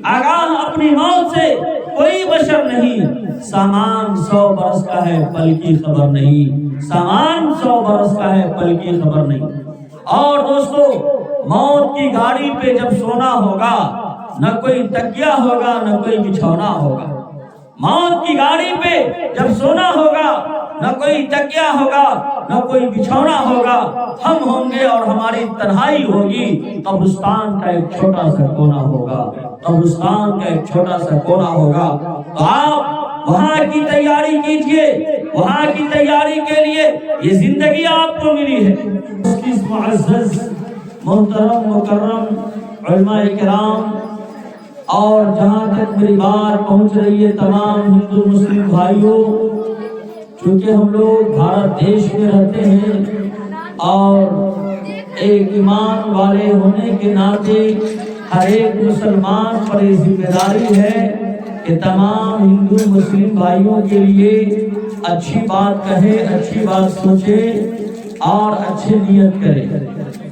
آگاہ اپنی موت سے کوئی بشر نہیں۔ سامان 100 برس کا ہے پل کی خبر نہیں، سامان 100 برس کا ہے پل کی خبر نہیں۔ اور دوستو، موت کی گاڑی پہ جب سونا ہوگا نہ کوئی تکیہ ہوگا نہ کوئی بچھونا ہوگا۔ موت کی گاڑی پہ جب سونا ہوگا نہ کوئی تکیہ ہوگا نہ کوئی بچھونا ہوگا، ہم ہوں گے اور ہماری تنہائی ہوگی۔ قبرستان کا ایک چھوٹا سا کونا ہوگا، قبرستان کا ایک چھوٹا سا کونا ہوگا۔ تو آپ وہاں کی تیاری کیجئے، وہاں کی تیاری کے لیے یہ زندگی آپ کو ملی ہے۔ اس معزز محترم مکرم علماء کرام اور جہاں تک میری بات پہنچ رہی ہے تمام ہندو مسلم بھائیوں، چونکہ ہم لوگ بھارت دیش میں رہتے ہیں اور ایک ایمان والے ہونے کے ناطے ہر ایک مسلمان پر یہ ذمہ داری ہے کہ تمام ہندو مسلم بھائیوں کے لیے اچھی بات کہے، اچھی بات سوچے اور اچھی نیت کرے،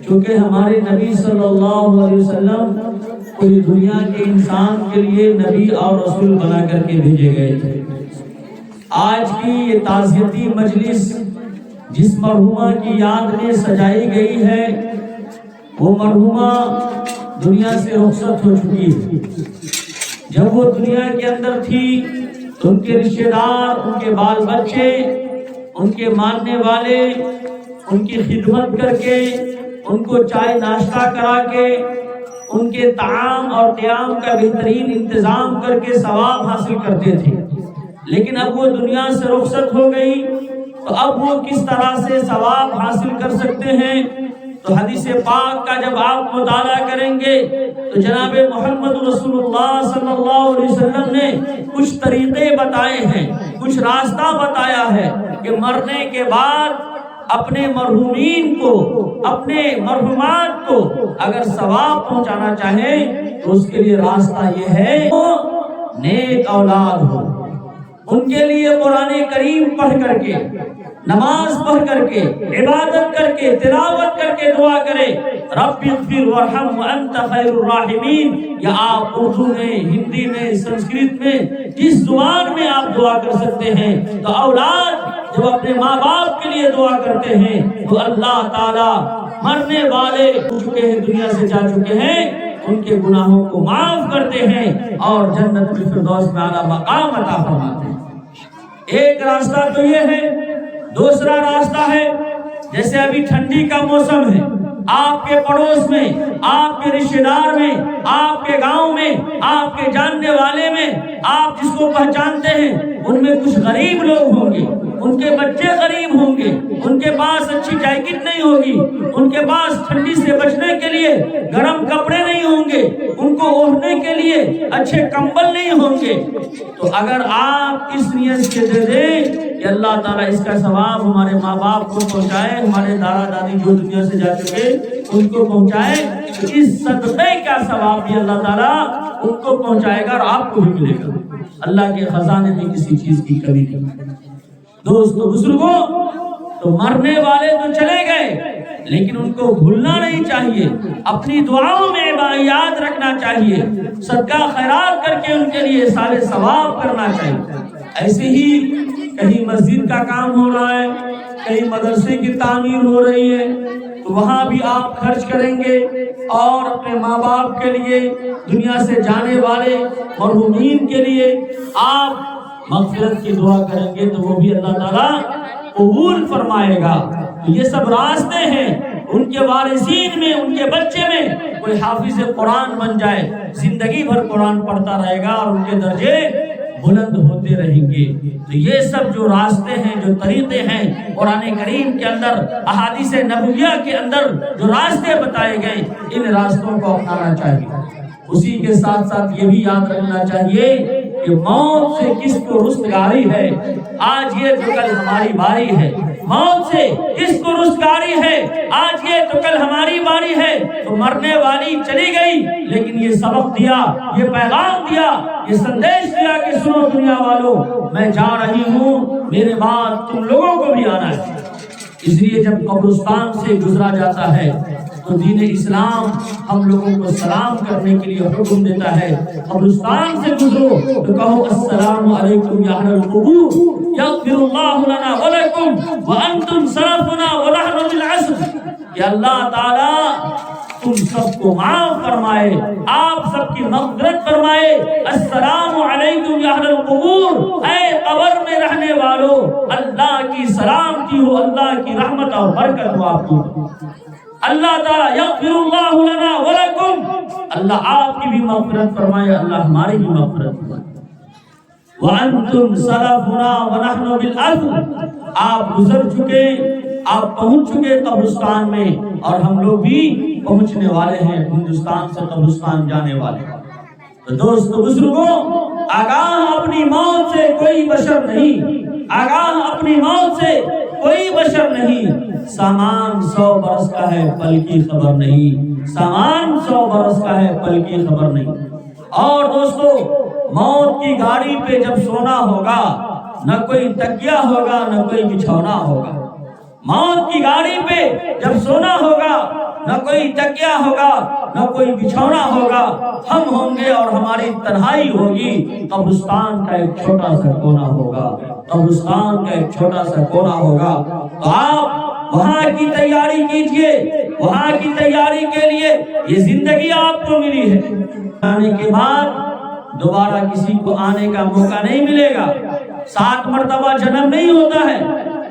چونکہ ہمارے نبی صلی اللہ علیہ وسلم پوری دنیا کے انسان کے لیے نبی اور رسول بنا کر کے بھیجے گئے تھے۔ آج کی یہ تعزیتی مجلس جس مرحومہ کی یاد میں سجائی گئی ہے، وہ مرحومہ دنیا سے رخصت ہو چکی ہے۔ جب وہ دنیا کے اندر تھی تو ان کے رشتہ دار، ان کے بال بچے، ان کے ماننے والے ان کی خدمت کر کے، ان کو چائے ناشتہ کرا کے، ان کے طعام اور قیام کا بہترین انتظام کر کے ثواب حاصل کرتے تھے۔ لیکن اب وہ دنیا سے رخصت ہو گئی تو اب وہ کس طرح سے ثواب حاصل کر سکتے ہیں؟ تو حدیث پاک کا جب آپ مطالعہ کریں گے تو جناب محمد رسول اللہ صلی اللہ علیہ وسلم نے کچھ طریقے بتائے ہیں، کچھ راستہ بتایا ہے کہ مرنے کے بعد اپنے مرحومین کو، اپنے مرحومات کو اگر ثواب پہنچانا چاہیں تو اس کے لیے راستہ یہ ہے نیک اولاد ہو، ان کے لیے قرآن کریم پڑھ کر کے، نماز پڑھ کر کے، عبادت کر کے، تلاوت کر کے دعا کرے رب اغفر وارحم وانت خیر الراحمین۔ یا آپ اردو میں، ہندی میں، سنسکرت میں، جس زبان میں آپ دعا کر سکتے ہیں۔ تو اولاد جب اپنے ماں باپ کے لیے دعا کرتے ہیں تو اللہ تعالی مرنے والے چکے ہیں، دنیا سے جا چکے ہیں، ان کے گناہوں کو معاف کرتے ہیں اور جنت الفردوس میں اعلیٰ مقام عطا فرماتے ہیں۔ ایک راستہ تو یہ ہے۔ دوسرا راستہ ہے، جیسے ابھی ٹھنڈی کا موسم ہے، آپ کے پڑوس میں، آپ کے رشتہ دار میں، آپ کے گاؤں میں، آپ کے جاننے والے میں، آپ جس کو پہچانتے ہیں ان میں کچھ غریب لوگ ہوں گے، ان کے بچے غریب ہوں گے، ان کے پاس اچھی جیکٹ نہیں ہوگی، ان کے پاس ٹھنڈی سے بچنے کے لیے گرم کپڑے نہیں ہوں گے، ان کو اوڑھنے کے لیے اچھے کمبل نہیں ہوں گے۔ تو اگر آپ اس نیت سے دے دیں کہ اللہ تعالیٰ اس کا ثواب ہمارے ماں باپ کو پہنچائے، ہمارے دادا دادی جو دنیا سے جا چکے ان کو پہنچائے، تو اس صدقے کا ثواب بھی اللہ تعالیٰ ان کو پہنچائے گا اور آپ کو بھی ملے گا۔ اللہ کے خزانے میں کسی چیز کی کمی نہیں۔ دوستو بزرگوں، تو مرنے والے تو چلے گئے لیکن ان کو بھولنا نہیں چاہیے، اپنی دعاؤں میں یاد رکھنا چاہیے، صدقہ خیرات کر کے ان کے لیے سارے ثواب کرنا چاہیے۔ ایسے ہی کہیں مسجد کا کام ہو رہا ہے، کہیں مدرسے کی تعمیر ہو رہی ہے، تو وہاں بھی آپ خرچ کریں گے اور اپنے ماں باپ کے لیے، دنیا سے جانے والے مرحومین کے لیے آپ مغفرت کی دعا کریں گے تو وہ بھی اللہ تعالیٰ قبول فرمائے گا۔ تو یہ سب راستے ہیں، ان کے وارثین میں، ان کے بچے میں کوئی حافظ قرآن بن جائے، زندگی بھر قرآن پڑھتا رہے گا اور ان کے درجے بلند ہوتے رہیں گے۔ تو یہ سب جو راستے ہیں، جو طریقے ہیں، قرآن کریم کے اندر، احادیث نبویہ کے اندر جو راستے بتائے گئے، ان راستوں کو اپنانا چاہیے۔ اسی کے ساتھ ساتھ یہ بھی یاد رکھنا چاہیے کہ موت سے کس کو رستگاری ہے۔ آج یہ تو کل ہماری باری ہے، موت سے کس کو رستگاری ہے، آج یہ تو کل ہماری باری ہے۔ تو مرنے والی چلی گئی لیکن یہ سبق دیا، یہ پیغام دیا، یہ سندیش دیا کہ سنو دنیا والوں، میں جا رہی ہوں، میرے بعد تم لوگوں کو بھی آنا ہے۔ اس لیے جب قبرستان سے گزرا جاتا ہے تو دین اسلام ہم لوگوں کو سلام کرنے کے لیے حکم دیتا ہے. قبرستان سے گزرو تو کہو السلام علیکم یا اہل القبور یغفر اللہ لنا ولکم وانتم سلفنا ونحن بالعصر. کہ اللہ تعالی تم سب کو معاف فرمائے، آپ سب کی مغفرت فرمائے. السلام علیکم یا اہل القبور، اے قبر میں رہنے والوں، اللہ کی سلامتی ہو، اللہ کی رحمت اور برکت ہو آپ کو. اللہ تعالیٰ یغفر اللہ لنا ولکم، اللہ آپ کی بھی مغفرت فرمائے، اللہ ہماری بھی مغفرت فرمائے. وانتم سلفنا ونحن بالعدل، آپ گزر چکے، آپ پہنچ چکے قبرستان میں، اور ہم لوگ بھی پہنچنے والے ہیں، ہندوستان سے قبرستان جانے والے. تو دوستو بزرگوں، آگاہ اپنی موت سے کوئی بشر نہیں، آگاہ اپنی موت سے کوئی بشر نہیں. سامان 100 برس کا ہے، پل کی خبر نہیں. سامان 100 برس کا ہے، پل کی خبر نہیں. اور دوستو، موت کی گاڑی پہ جب سونا ہوگا، نہ کوئی تکیہ ہوگا، نہ کوئی بچھونا ہوگا. موت کی گاڑی پہ جب سونا ہوگا، نہ کوئی تکیہ ہوگا، نہ کوئی بچھونا ہوگا. ہم ہوں گے اور ہماری تنہائی ہوگی. قبرستان کا ایک چھوٹا سا کونا ہوگا، قبرستان کا ایک چھوٹا سا کونا ہوگا. تو آپ وہاں کی تیاری کیجئے. وہاں کی تیاری کے لیے یہ زندگی آپ کو ملی ہے. آنے کے بعد دوبارہ کسی کو آنے کا موقع نہیں ملے گا. 7 مرتبہ جنم نہیں ہوتا ہے،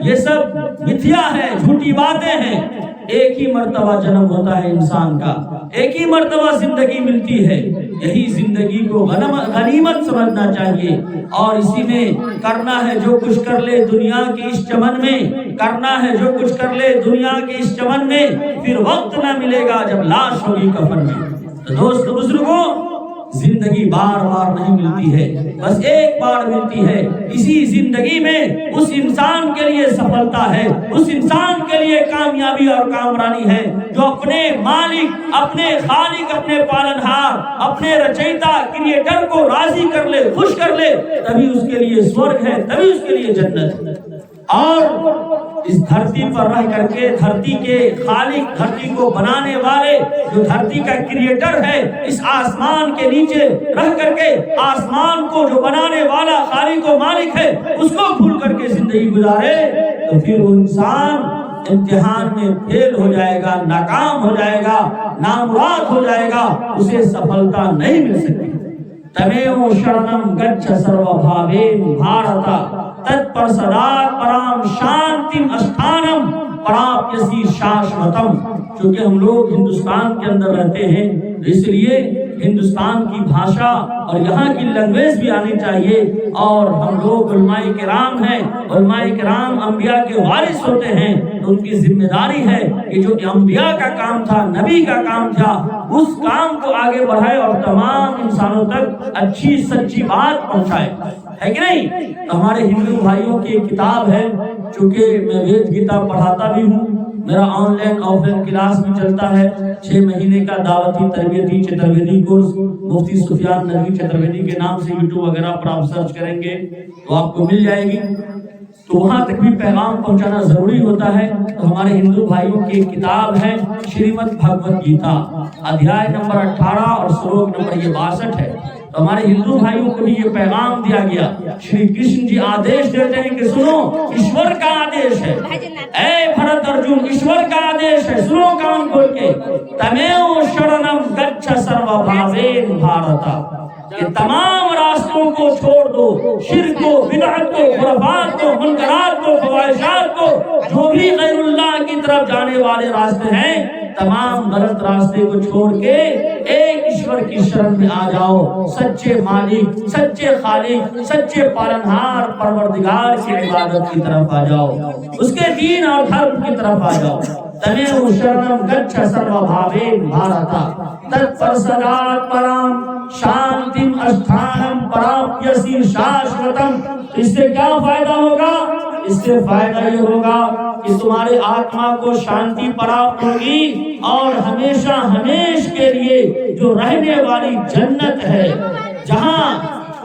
یہ سب متھیا ہے، جھوٹی باتیں ہیں. ایک ہی مرتبہ جنم ہوتا ہے انسان کا، ایک ہی مرتبہ زندگی ملتی ہے. یہی زندگی کو غنیمت سمجھنا چاہیے، اور اسی میں کرنا ہے جو کچھ کر لے دنیا کی اس چمن میں، کرنا ہے جو کچھ کر لے دنیا کی اس چمن میں، پھر وقت نہ ملے گا جب لاش ہوگی کفن میں. تو دوست بزرگوں، زندگی بار بار نہیں ملتی ہے، بس ایک بار ملتی ہے. اسی زندگی میں اس انسان کے لیے سفلتا ہے، اس انسان کے لیے کامیابی اور کامرانی ہے جو اپنے مالک، اپنے خالق، اپنے پالنہار، اپنے رچیتا کریٹر کو راضی کر لے، خوش کر لے. تبھی اس کے لیے سورگ ہے، تبھی اس کے لیے جنت ہے. اور اس دھرتی پر رہ کر کے دھرتی کے خالق، دھرتی کو بنانے والے، جو دھرتی کا کریٹر ہے، اس آسمان کے نیچے رہ کر کے آسمان کو جو بنانے والا خالق و مالک ہے، اس کو بھول کر کے زندگی گزارے، تو پھر وہ انسان امتحان میں فیل ہو جائے گا، ناکام ہو جائے گا، نامراد ہو جائے گا، اسے سفلتا نہیں مل سکتی. تمیو شرنم گچھ سرو بھاوین بھارتا تت پرسدات پرام شانتیم اشٹھانم پراپیسی شاشوتم. چونکہ ہم لوگ ہندوستان کے اندر رہتے ہیں، اس لیے ہندوستان کی بھاشا اور یہاں کی لینگویج بھی آنی چاہیے. اور ہم لوگ علماء کرام ہیں، علماء کرام انبیاء کے وارث ہوتے ہیں، تو ان کی ذمہ داری ہے کہ جو انبیاء کا کام تھا، نبی کا کام تھا، اس کام کو آگے بڑھائے اور تمام انسانوں تک اچھی سچی بات پہنچائے، ہے کہ نہیں؟ ہمارے ہندو بھائیوں کی ایک کتاب ہے، چونکہ میں وید گیتا پڑھاتا بھی ہوں، میرا on line of line class بھی چلتا ہے، 6 مہینے کا دعوتی تربیتی چترویدی کورس مفتی سفیان ندوی چترویدی کے نام سے یوٹیوب وغیرہ پر آپ سرچ کریں گے تو آپ کو مل جائے گی. تو وہاں تک بھی پیغام پہنچانا ضروری ہوتا ہے. تو ہمارے ہندو بھائیوں کی ایک کتاب ہے شریمد بھگوت گیتا، ادھیائے نمبر 18 اور سلوک نمبر 62 ہے. تو ہمارے ہندو بھائیوں کو بھی یہ پیغام دیا گیا. شری کرشن جی آدیش دیتے ہیں کہ سنو، ایشور کا آدیش ہے، اے بھرت ارجن، ایشور کا آدیش ہے، سنو کان کھول کے. تمیو شرنم گچھ سرو بھاوین بھارتا، کہ تمام راستوں کو چھوڑ دو، شرک کو، بدعت کو، خرافات کو، منکرات کو، فواحشات کو، جو بھی غیر اللہ کی طرف جانے والے راستے ہیں، تمام غلط راستے کو چھوڑ کے ایک ایشور کی شرن میں آ جاؤ. سچے مالک، سچے خالق، سچے پالنہار پروردگار کی عبادت کی طرف آ جاؤ، اس کے دین اور دھرم کی طرف آ جاؤ. تمیو شرنم گچھ سرو بھاوین بھارتا تت پرسدات پرام شانتیم اشٹھانم پراپیسی شاشوتم. اس سے کیا فائدہ ہوگا؟ اس سے فائدہ یہ ہوگا کہ تمہارے آتما کو شانتی پراپت ہوگی، اور ہمیشہ ہمیش کے لیے جو رہنے والی جنت ہے، جہاں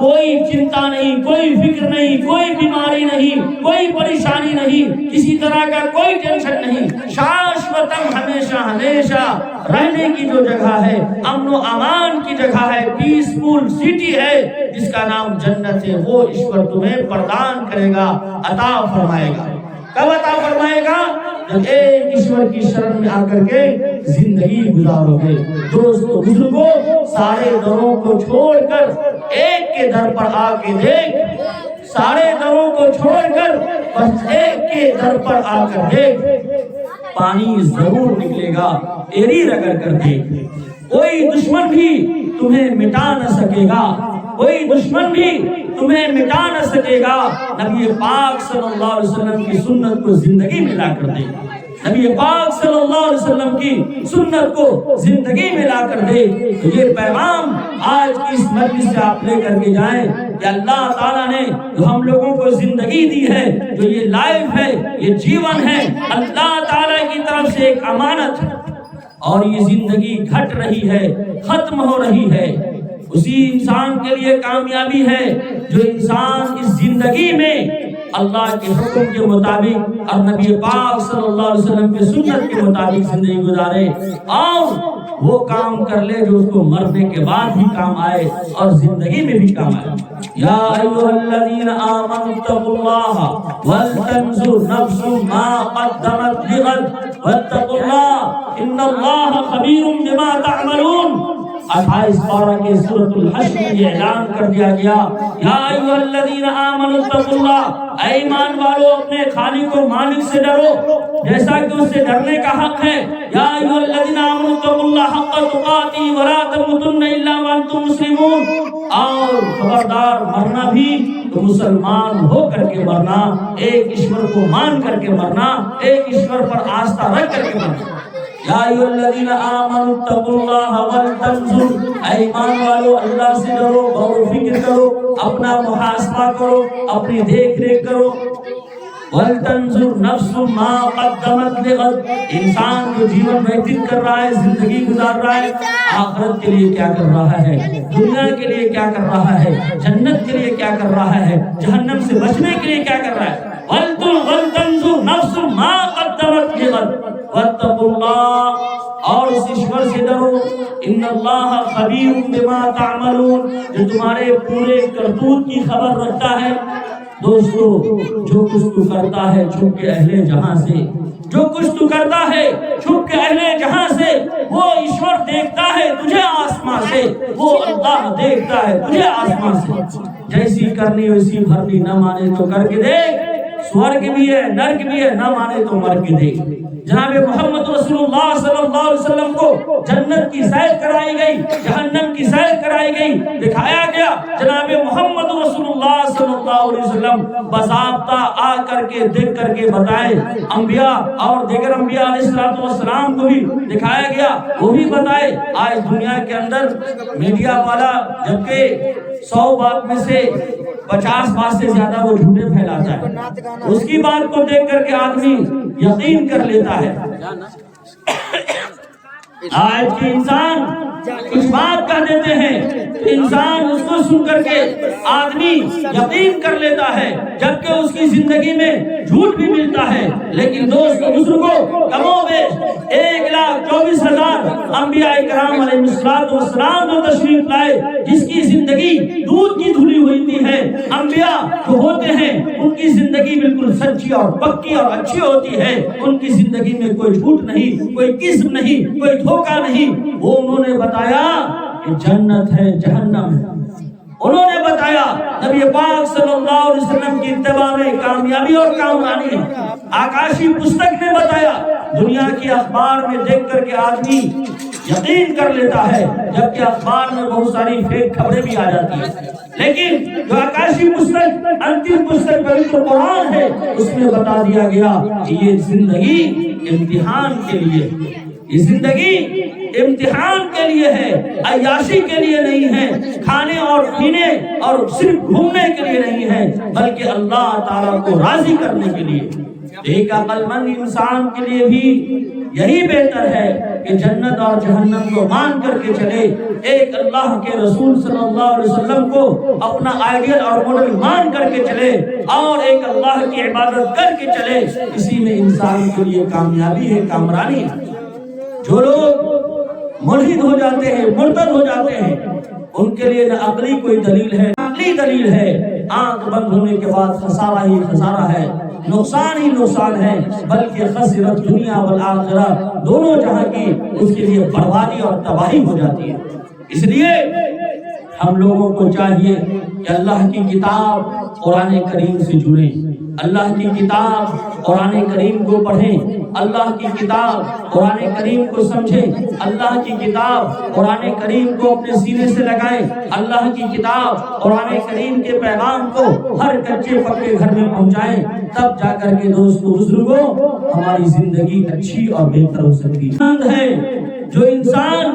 کوئی چنتا نہیں، کوئی فکر نہیں، کوئی بیماری نہیں، کوئی پریشانی نہیں، کسی طرح کا کوئی ٹینشن نہیں، شاشوتم ہمیشہ ہمیشہ رہنے کی جو جگہ ہے، امن و امان کی جگہ ہے، پیسفل سٹی ہے جس کا نام جنت ہے، وہ ایشور تمہیں پردان کرے گا، عطا فرمائے گا۔ کب عطا فرمائے گا؟ جب ایک ایشور کی شرن میں آ کر کے زندگی گزارو گے۔ دوستو بزرگوں، سارے دروں کو چھوڑ کر ایک کے در پر آ کے دیکھ، سارے دروں کو چھوڑ کر بس ایک کے در پر آ کر دیکھ، پانی ضرور نکلے گا، ایری رگڑ کر دیکھ۔ کوئی دشمن بھی تمہیں مٹا نہ سکے گا، کوئی دشمن بھی تمہیں مٹا نہ سکے گا۔ نبی پاک صلی اللہ علیہ وسلم کی سنت کو زندگی میں لا کر دے، نبی پاک صلی اللہ علیہ وسلم کی سنت کو زندگی میں لا کر دے۔ تو یہ پیغام آج کی اس مجلس سے آپ لے کر کے جائیں کہ اللہ تعالیٰ نے جو ہم لوگوں کو زندگی دی ہے، جو یہ لائف ہے، یہ جیون ہے، اللہ تعالیٰ کی طرف سے ایک امانت ہے، اور یہ زندگی گھٹ رہی ہے، ختم ہو رہی ہے۔ اسی انسان کے لیے کامیابی ہے جو انسان اس زندگی میں اللہ کے حکم کے مطابق اور نبی پاک صلی اللہ علیہ وسلم کی سنت کے مطابق زندگی گزارے، اور وہ کام کر لے جو اس کو مرنے کے بعد بھی کام آئے اور زندگی میں بھی کام آئے۔ یا ایھا الذین آمنوا اتقوا اللہ ولتنظر نفس ما قدمت لغد واتقوا اللہ ان اللہ خبیر بما تعملون۔ 28 پارہ کے سورۃ الحشر میں یہ اعلان کر دیا گیا، یا ایھا الذین آمنوا اتقوا اللہ، اے ایمان والو اپنے خالق و مالک سے ڈرو جیسا کہ اس سے ڈرنے کا حق ہے۔ یا ایھا الذین آمنوا اتقوا اللہ حق تقاته ولا تموتن الا وانتم مسلمون، اور خبردار مرنا بھی تو مسلمان ہو کر کے مرنا، ایک ایشور کو مان کر کے مرنا، ایک ایشور پر آستھا رکھ کر کے مرنا۔ یا ایھا الذین آمنوا اتقوا اللہ ولتنظر، اے ایمان والو اللہ سے ڈرو، غور و فکر کرو، اپنا محاسبہ کرو، اپنی دیکھ ریکھ کرو۔ ولتنظر نفس ما قدمت لغد، انسان جو جیون ویتت کر رہا ہے، زندگی گزار رہا ہے، آخرت کے لیے کیا کر رہا ہے، دنیا کے لیے کیا کر رہا ہے، جنت کے لیے کیا کر رہا ہے، جہنم سے بچنے کے لیے کیا کر رہا ہے۔ ولتنظر نفس ما قدمت لغد واتقوا اللہ، اور اس ایشور سے ڈرو، ان اللہ خبیر بما تعملون، جو تمہارے پورے کرتوت کی خبر رکھتا ہے۔ دوستو جو کچھ تو کرتا ہے چھپ کے اہل جہاں سے، جو کچھ تو کرتا ہے چھپ کے اہل جہاں سے، وہ ایشور دیکھتا ہے تجھے آسمان سے، وہ اللہ دیکھتا ہے تجھے آسمان سے۔ جیسی کرنی ویسی بھرنی، نہ مانے تو کر کے دیکھ، سورگ بھی ہے نرک بھی ہے، نہ مانے تو مر کے دیکھ۔ جناب محمد رسول اللہ صلی اللہ علیہ وسلم کو جنت کی سیر کرائی گئی، جہنم کی سیر کرائی گئی، دکھایا گیا۔ جناب محمد رسول اللہ صلی اللہ علیہ وسلم باضابطہ آ کر کے دیکھ کر کے بتائے، انبیاء اور دیگر انبیاء علیہ السلام کو بھی دکھایا گیا، وہ بھی بتائے۔ آج دنیا کے اندر میڈیا والا جبکہ 100 بات میں سے 50 بات سے زیادہ وہ جھوٹے پھیلاتا ہے، اس کی بات کو دیکھ کر کے آدمی یقین کر لیتا ہے۔ آج کے انسان کچھ بات کہہ دیتے ہیں، انسان اس کو سن کر کے آدمی یقین کر لیتا ہے، جبکہ اس کی زندگی میں جھوٹ بھی ملتا ہے۔ لیکن دوستو بزرگوں، کم و بیش 1,24,000 انبیاء کرام علیہ السلام جو تشریف لائے، جس کی زندگی دودھ کی دھلی ہوئی ہے۔ انبیاء جو ہوتے ہیں ان کی زندگی بالکل سچی اور پکی اور اچھی ہوتی ہے، ان کی زندگی میں کوئی جھوٹ نہیں، کوئی کذب نہیں، کوئی دھوکہ نہیں۔ وہ انہوں نے بتایا کہ جنت ہے، جہنم ہے، انہوں نے بتایا نبی پاک صلی اللہ علیہ وسلم کی اتباع میں کامیابی اور کامرانی ہے۔ آکاشی پستک نے بتایا، دنیا کی اخبار میں دیکھ کر کے آدمی یقین کر لیتا ہے، جبکہ اخبار میں بہت ساری فیک خبریں بھی آ جاتی ہیں۔ لیکن جو آکاشی پستک، انتم پستک پوتر قرآن ہے، اس میں بتا دیا گیا کہ یہ زندگی امتحان کے لیے، یہ زندگی امتحان کے لیے ہے، عیاشی کے لیے نہیں ہے، کھانے اور پینے اور صرف گھومنے کے لیے نہیں ہے، بلکہ اللہ تعالیٰ کو راضی کرنے کے لیے۔ ایک عقل مند انسان کے لیے بھی یہی بہتر ہے کہ جنت اور جہنم کو مان کر کے چلے، ایک اللہ کے رسول صلی اللہ علیہ وسلم کو اپنا آئیڈیل اور ماڈل مان کر کے چلے اور ایک اللہ کی عبادت کر کے چلے، اسی میں انسان کے لیے کامیابی ہے، کامرانی ہے۔ جو لوگ ملحد ہو جاتے ہیں، مرتد ہو جاتے ہیں، ان کے لیے نہ عقلی کوئی دلیل ہے، نہ عقلی دلیل ہے، آنکھ بند ہونے کے بعد خسارہ ہی خسارہ ہے، نقصان ہی نقصان ہے، بلکہ خسرت دنیا والآخرہ، دونوں جہاں کی اس کے لیے بربادی اور تباہی ہو جاتی ہے۔ اس لیے ہم لوگوں کو چاہیے کہ اللہ کی کتاب قرآن کریم سے جڑیں، اللہ کی کتاب قرآن کریم کو پڑھیں، اللہ کی کتاب قرآن کریم کو سمجھیں، اللہ کی کتاب قرآن کریم کو اپنے سینے سے لگائیں، اللہ کی کتاب قرآن کریم کے پیغام کو ہر کچے پکے گھر میں پہنچائیں، تب جا کر کے دوستو بزرگوں ہماری زندگی اچھی اور بہتر ہو سکتی ہے۔ جو انسان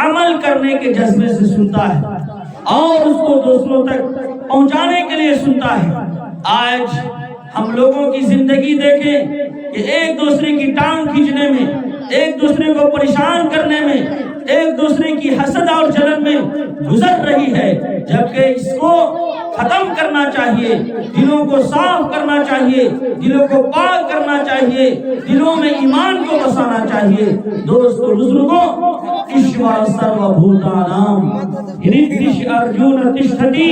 عمل کرنے کے جذبے سے سنتا ہے اور اس کو دوسروں تک پہنچانے کے لیے سنتا ہے، آج ہم لوگوں کی زندگی دیکھیں کہ ایک دوسرے کی ٹانگ کھینچنے میں، ایک دوسرے کو پریشان کرنے میں، ایک دوسرے کی حسد اور جلن میں گزر رہی ہے، جبکہ اس کو ختم کرنا چاہیے، دلوں کو صاف کرنا چاہیے، دلوں کو پاک کرنا چاہیے، دلوں میں ایمان کو بسانا چاہیے۔ دوستو بزرگوں، ایشور سرو بھوتانام ہریدش ارجون تشٹھتی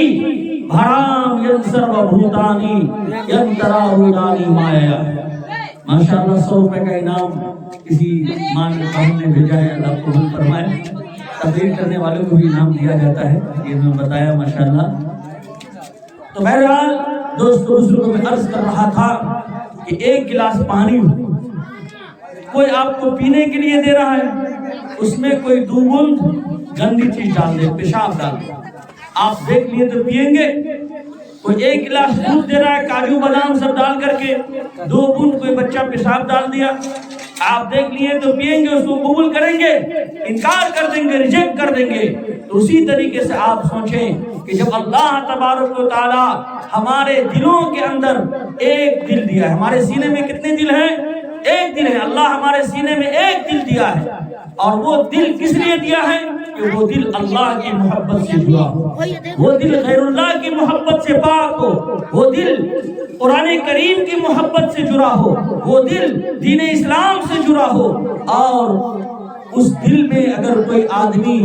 بھرام ین سرو بھوتانی ینتراہودانی مایا۔ ماشاءاللہ 100 روپے کا انعام کسی مان صاحب نے بھیجا ہے، اللہ قبول فرمائے۔ تبلیغ کرنے والوں کو بھی انعام دیا جاتا ہے، یہ میں بتایا ماشاءاللہ۔ تو بہرحال دوستو بزرگوں میں عرض کر رہا تھا کہ ایک گلاس پانی کوئی آپ کو پینے کے لیے دے رہا ہے، اس میں کوئی 2 بوند گندی چیز ڈال دے، پیشاب ڈال دے، آپ دیکھ لیے تو پیئیں گے؟ کوئی 1 گلاس دودھ دے رہا ہے، کاجو بادام سب ڈال کر کے، 2 بوند کوئی بچہ پیشاب ڈال دیا، آپ دیکھ لیے تو پیئیں گے؟ اس کو قبول کریں گے؟ انکار کر دیں گے، ریجیکٹ کر دیں گے۔ تو اسی طریقے سے آپ سوچیں کہ جب اللہ تبارک و تعالی ہمارے دلوں کے اندر ایک دل دیا ہے، ہمارے سینے میں کتنے دل ہیں؟ ایک دل ہے۔ اللہ ہمارے سینے میں ایک دل دیا ہے، اور وہ دل کس لیے دیا ہے؟ کہ وہ دل اللہ کی محبت سے جڑا ہو، وہ دل غیر اللہ کی محبت سے پاک ہو، وہ دل قرآن کریم کی محبت سے جڑا ہو، وہ دل دین اسلام سے جڑا ہو۔ اور اس دل میں اگر کوئی آدمی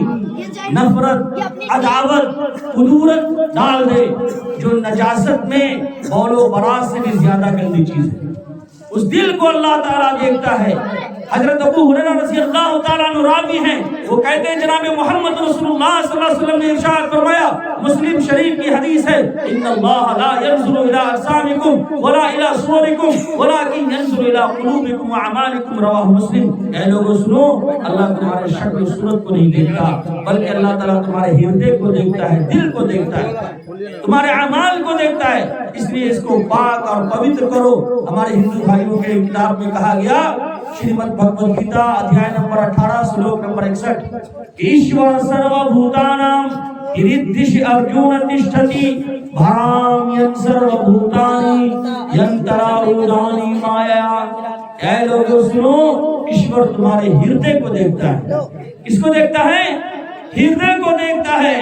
نفرت، عداوت، کدورت ڈال دے، جو نجاست میں بول و براز سے بھی زیادہ گندی چیز ہے، اس دل کو اللہ تعالیٰ دیکھتا ہے۔ حضرت ابو ہریرہ رضی اللہ تعالیٰ عنہ راوی ہیں، وہ کہتے ہیں جناب محمد رسول اللہ صلی اللہ علیہ وسلم نے ارشاد فرمایا، مسلم شریف کی حدیث ہے، ان اللہ لا ينظر الى اجسامکم ولا الى صورکم ولكن ينظر الى قلوبکم واعمالکم، رواہ مسلم۔ اے لوگوں سنو، اللہ تمہارے شکل و صورت کو نہیں دیکھتا، بلکہ اللہ تعالیٰ تمہارے ہردے کو دیکھتا ہے، دل کو دیکھتا ہے، تمہارے اعمال کو دیکھتا ہے۔ اس لیے اس کو پاک اور پوتر کرو۔ ہمارے ہندو بھائیوں کے کتاب میں کہا گیا، شریمد بھگوت گیتا ادھیائے نمبر 18 سلوک نمبر 61، ایشور سرو بھوتانام ہریدش ارجون تشٹھتی بھرام ین سرو بھوتانی ینتراہودانی مایا۔ اے لوگوں سنو، ایشور تمہارے ہردے کو دیکھتا ہے۔ کس کو دیکھتا ہے؟ ہردے کو دیکھتا ہے۔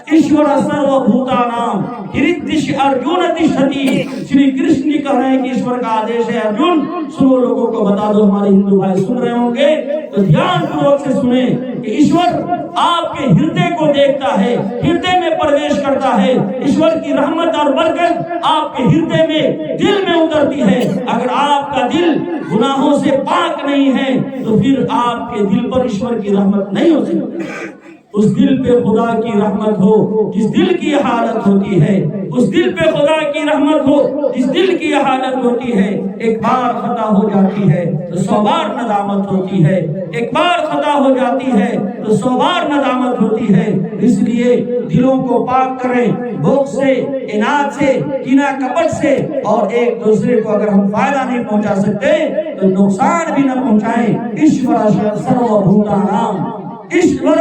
ایشور سرو بھوتانام ہریدش ارجون تشٹھتی۔ شری کرشن جی کہہ رہے ہیں کہ ایشور کا آدیش ہے، ارجن سنو، لوگوں کو بتا دو۔ ہمارے ہندو بھائی سن رہے ہوں گے تو دھیان پوروک سے سنیں کہ ایشور آپ کے ہردے کو دیکھتا ہے، ہردے میں پرویش کرتا ہے۔ ایشور کی رحمت اور برکت آپ کے ہردے میں، دل میں اترتی ہے۔ اگر آپ کا دل گناہوں سے پاک نہیں ہے تو پھر آپ کے دل پر ایشور کی رحمت نہیں ہو سکتی۔ اس دل پہ خدا کی رحمت ہو جس دل کی حالت ہوتی ہے، اس دل پہ خدا کی رحمت ہو جس دل کی حالت ہوتی ہے۔ ایک بار خطا ہو جاتی ہے تو 100 بار ندامت ہوتی ہے، ایک بار خطا ہو جاتی ہے تو 100 بار ندامت ہوتی ہے۔ اس لیے دلوں کو پاک کریں بغض سے، اناد سے، کینہ کپٹ سے، اور ایک دوسرے کو اگر ہم فائدہ نہیں پہنچا سکتے تو نقصان بھی نہ پہنچائیں۔ ایشور سرو بھوتانام، ایشور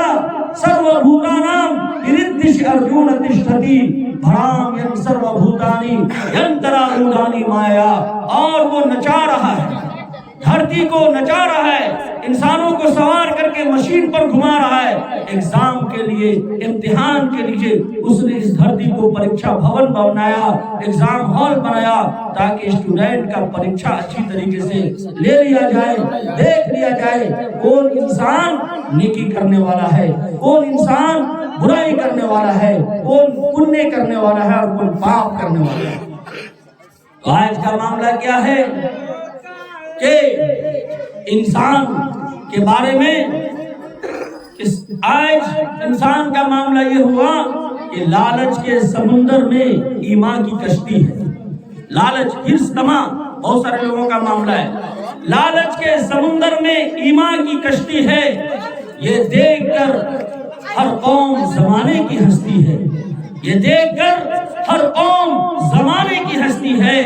سرو بھوتانام ہریدش ارجون تشٹھتی بھرام ین سرو بھوتانی ینتراہودانی مایا۔ اور وہ نچا رہا ہے، دھرتی کو نچا رہا ہے، انسانوں کو سوار کر کے مشین پر گھما رہا ہے، ایگزام کے لیے، امتحان کے لیے اس نے اس دھرتی کو پریکشا بھون بنایا، ایگزام ہال بنایا، تاکہ اسٹوڈنٹ کا پریکشا اچھی طریقے سے لے لیا جائے، دیکھ لیا جائے کون انسان نیکی کرنے والا ہے، کون انسان برائی کرنے والا ہے، کون پنیہ کرنے والا ہے اور کون پاپ کرنے والا ہے۔ آج کا معاملہ کیا ہے کہ انسان کے بارے میں آج انسان کا معاملہ یہ ہوا کہ لالچ کے سمندر میں ایمان کی کشتی ہے۔ لالچ، حرص، طمع بہت سارے لوگوں کا معاملہ ہے۔ لالچ کے سمندر میں ایمان کی کشتی ہے، یہ دیکھ کر ہر قوم زمانے کی ہستی ہے، یہ دیکھ کر ہر قوم زمانے کی ہستی ہے،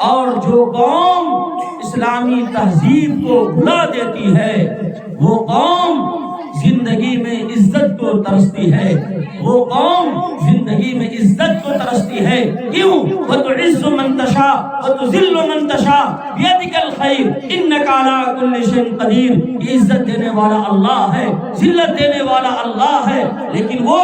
اور جو قوم اسلامی تہذیب کو بھلا دیتی ہے وہ قوم زندگی میں عزت کو ترستی ہے، وہ قوم زندگی میں عزت کو ترستی ہے۔ کیوں؟ وَتُعِزُّ مَن تَشَاءُ وَتُذِلُّ مَن تَشَاءُ بِيَدِكَ الْخَيْرُ إِنَّكَ عَلَىٰ كُلِّ شَيْءٍ قَدِيرٌ۔ یہ عزت دینے والا اللہ ہے، ذلت دینے والا اللہ ہے، لیکن وہ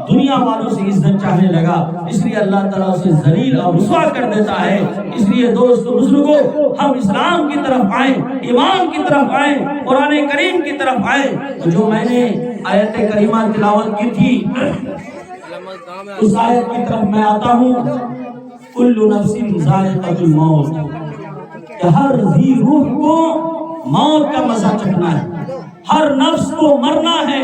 دنیا والوں سے عزت چاہنے لگا، اس لیے اللہ تعالیٰ اسے ذلیل اور رسوا کر دیتا ہے۔ اس لیے دوستو بزرگوں، ہم اسلام کی طرف آئیں، ایمان کی طرف آئیں، قرآن کریم کی طرف آئیں۔ تو جو میں نے آیت کریمہ تلاوت کی تھی اس آیت کی طرف میں آتا ہوں، کل نفس ذائقۃ الموت، کہ ہر ذی روح کو موت کا مزہ چکھنا ہے، ہر نفس کو مرنا ہے۔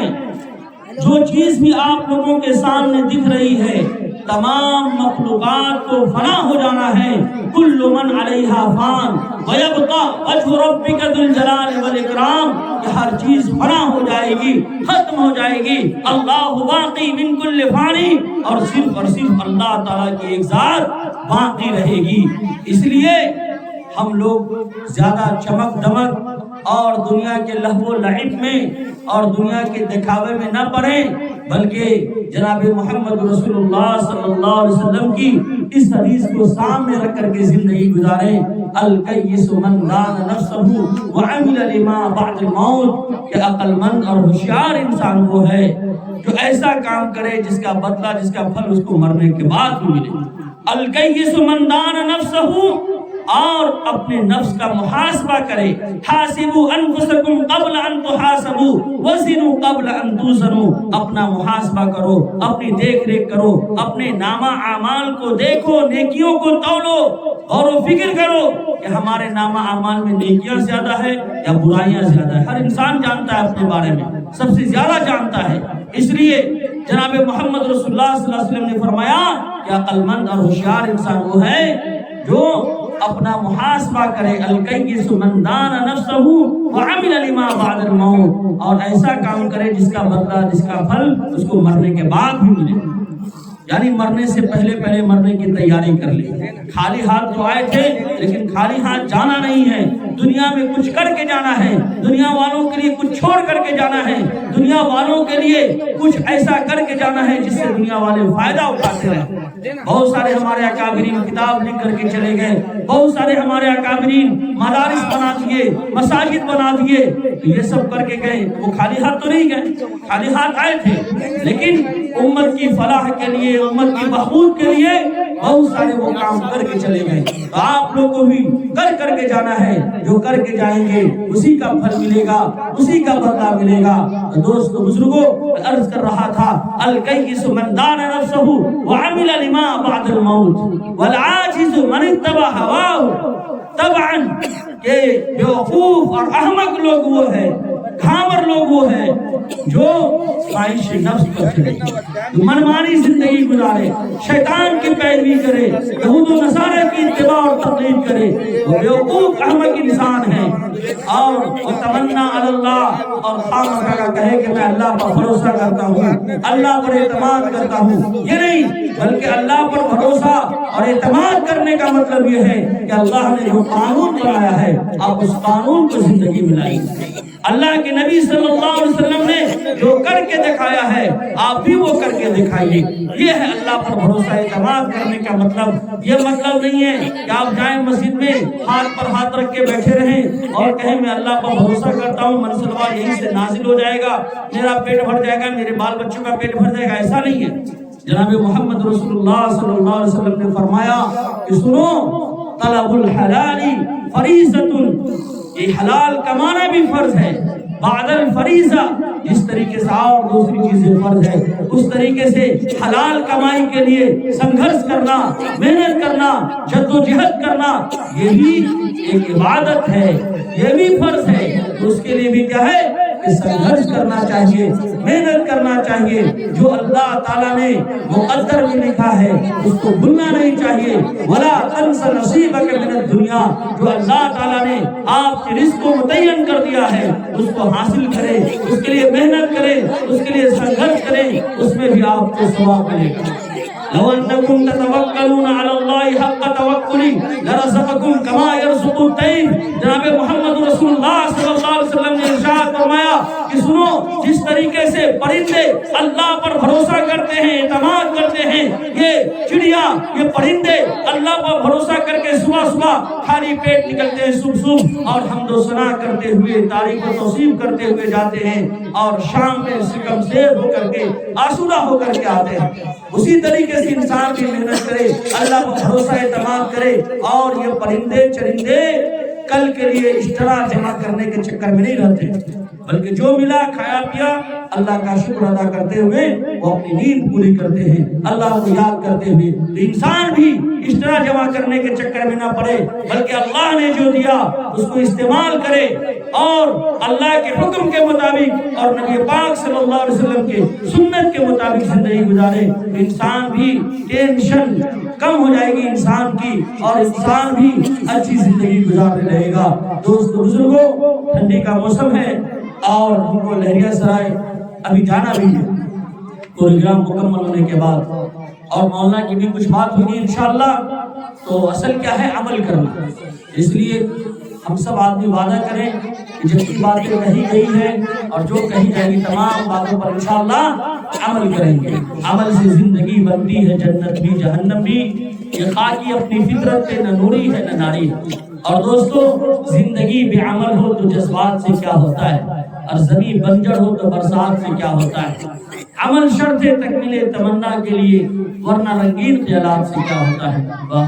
جو چیز بھی آپ لوگوں کے سامنے دکھ رہی ہے تمام مخلوقات کو فنا ہو جانا ہے۔ کل من علیہا فان ویبقی وجہ ربک ذو الجلال والاکرام، کہ ہر چیز فنا ہو جائے گی، ختم ہو جائے گی۔ اللہ باقی من کل فانی، اور صرف اللہ تعالیٰ کی ایک ذات باقی رہے گی۔ اس لیے ہم لوگ زیادہ چمک دمک اور دنیا کے لہو و لعب میں اور دنیا کے دکھاوے میں نہ پڑیں، بلکہ جناب محمد رسول اللہ صلی اللہ علیہ وسلم کی اس حدیث کو سامنے رکھ کر کے زندگی گزاریں۔ الکیس من دان نفسہ وعمل لما بعد الموت، کہ عقل مند اور ہوشیار انسان وہ ہے جو ایسا کام کرے جس کا بدلہ، جس کا پھل اس کو مرنے کے بعد بھی ملے۔ الکیس من دان نفسہ، اور اپنے نفس کا محاسبہ کرے۔ حاسبوا انفسکم قبل ان تحاسبوا وزنوا قبل ان توزنوا، اپنا محاسبہ کرو، اپنی دیکھ ریکھ کرو، اپنے نامہ اعمال کو دیکھو، نیکیوں کو تولو، غور و فکر کرو کہ ہمارے نامہ اعمال میں نیکیاں زیادہ ہے یا برائیاں زیادہ ہے۔ ہر انسان جانتا ہے اپنے بارے میں، سب سے زیادہ جانتا ہے۔ اس لیے جناب محمد رسول اللہ صلی اللہ علیہ وسلم نے فرمایا کہ عقل مند اور ہوشیار انسان وہ ہے جو اپنا محاسبہ کرے۔ الکیس من دان نفسہ وعمل لما بعد الموت، اور ایسا کام کرے جس کا بدلہ، جس کا پھل اس کو مرنے کے بعد بھی ملے، یعنی مرنے سے پہلے مرنے کی تیاری کر لی۔ خالی ہاتھ تو آئے تھے لیکن خالی ہاتھ جانا نہیں ہے، دنیا میں کچھ کر کے جانا ہے، دنیا والوں کے لیے کچھ چھوڑ کر کے جانا ہے، دنیا والوں کے لیے کچھ ایسا کر کے جانا ہے جس سے دنیا والے فائدہ اٹھاتے رہیں۔ بہت سارے ہمارے اکابرین کتاب لکھ کر کے چلے گئے، بہت سارے ہمارے اکابرین مدارس بنا دیے، مساجد بنا دیے، تو یہ سب کر کے گئے، وہ خالی ہاتھ تو نہیں گئے، خالی ہاتھ آئے تھے، لیکن امت کی فلاح کے لیے، امت کی بہبود کے لیے بہت سارے وہ کام کر کے چلے گئے۔ تو آپ لوگ کو بھی کر کے جانا ہے، جو کر کے جائیں گے اسی کا پھل ملے گا، اسی کا بدلہ ملے گا۔ تو دوستو بزرگوں، عرض کر رہا تھا الکیس من دان نفسہ وعمل لما بعد الموت والعاجز من اتبع ہواہ طبعا، کہ بیوقوف اور احمق لوگ وہ ہے، گھامر لوگ وہ ہے جو خواہش نفس پر چلے، منمانی زندگی گزارے، شیطان کی پیروی کرے، یہود و نصارہ کی اتباع اور تقلید کرے، وہ بیوقوف احمق انسان ہے۔ اور تمنا علی اللہ، اور خامخواہ کا کہے کہ میں اللہ پر بھروسہ کرتا ہوں، اللہ پر اعتماد کرتا ہوں، یہ نہیں بلکہ اللہ پر بھروسہ اور اعتماد کرنے کا مطلب یہ ہے کہ اللہ نے جو قانون بنایا ہے آپ اس قانون کو زندگی میں لائیں۔ اللہ کے نبی صلی اللہ علیہ وسلم نے جو کر کے دکھایا ہے آپ بھی وہ کر کے دکھائیے۔ یہ ہے اللہ پر بھروسہ اعتماد کرنے کا مطلب۔ یہ مطلب نہیں ہے کہ آپ جائیں مسجد میں ہاتھ پر ہاتھ رکھ کے بیٹھے رہیں اور کہیں میں اللہ پر بھروسہ کرتا ہوں، منصلوہ یہیں سے نازل ہو جائے گا، میرا پیٹ بھر جائے گا، میرے بال بچوں کا پیٹ بھر جائے گا۔ ایسا نہیں ہے۔ جناب محمد رسول اللہ صلی اللہ علیہ وسلم نے فرمایا کہ سنو، طلب الحلال فریضۃ، یہ حلال کمانا بھی فرض ہے۔ بعد الفریضہ، جس طریقے سے اور دوسری چیزیں فرض ہے اس طریقے سے حلال کمائی کے لیے سنگھرش کرنا، محنت کرنا، جدوجہد کرنا، یہ بھی ایک عبادت ہے، یہ بھی فرض ہے۔ اس کے لیے بھی کیا ہے کہ سنگھرش کرنا چاہیے، محنت کرنا چاہیے۔ جو اللہ تعالیٰ نے مقدر میں لکھا ہے اس کو بھولنا نہیں چاہیے۔ وَلَا تَنْسَ نَصِيبَكَ مِنَ الدُّنْيَا، جو اللہ تعالیٰ نے آپ کے رزق کو متعین کر دیا ہے اس کو حاصل کریں، اس کے لیے محنت کریں، اس کے لیے سنگھرش کریں، اس میں بھی آپ کو ثواب ملے گا۔ لو انکم تتوکلون علی اللہ حق توکلی لرزقکم کما یرزق الطیر۔ جناب محمد رسول اللہ صلی اللہ علیہ وسلم نے ارشاد فرمایا کہ سنو، جس طریقے سے پرندے اللہ پر بھروسہ کرتے ہیں، اعتماد کرتے ہیں، یہ چڑیا، یہ پرندے اللہ پر بھروسہ کر کے صبح صبح خالی پیٹ نکلتے ہیں صبح اور حمد و ثنا کرتے ہوئے، تعریف و توصیف کرتے ہوئے جاتے ہیں اور شام میں سکم سیر ہو کر کے آسودہ ہو کر کے آتے ہیں۔ اسی طریقے سے انسان بھی محنت کرے، اللہ پر بھروسہ اعتماد کرے اور یہ پرندے چرندے کل کے لیے اشترا جمع کرنے کے چکر میں نہیں رہتے، بلکہ جو ملا کھایا پیا اللہ کا شکر ادا کرتے ہوئے وہ اپنی نیند پوری کرتے ہیں، اللہ کو یاد کرتے ہوئے۔ تو انسان بھی اشترا جمع کرنے کے چکر میں نہ پڑے، بلکہ اللہ نے جو دیا اس کو استعمال کرے اور اللہ کے حکم کے مطابق اور نبی پاک صلی اللہ علیہ وسلم کے سنت کے مطابق زندگی گزارے۔ تو انسان بھی ٹینشن کم ہو جائے گی انسان کی اور انسان بھی اچھی زندگی گزارنے رہے گا۔ دوستو بزرگوں، ٹھنڈی کا موسم ہے اور ہم کو لہریہ سرائے ابھی جانا بھی ہے پروگرام مکمل ہونے کے بعد، اور مولانا کی بھی کچھ بات ہوگی انشاءاللہ۔ تو اصل کیا ہے؟ عمل کرنا۔ اس لیے ہم سب آدمی وعدہ کریں کہ جتنی باتیں کہی گئی ہیں اور جو کہی جائے گی تمام باتوں پر انشاءاللہ عمل کریں گے۔ عمل سے زندگی بنتی ہے، جنت بھی جہنم بھی۔ یہ خاکی اپنی فطرت پہ نہ نوری ہے نہ ناری ہے۔ اور دوستو، زندگی بے عمل ہو تو جذبات سے کیا ہوتا ہے، اور زمین بنجر ہو تو برسات سے کیا ہوتا ہے۔ عمل شرط ہے تکمیل تمنا کے لیے، ورنہ رنگین خیالات سے کیا ہوتا ہے۔ واہ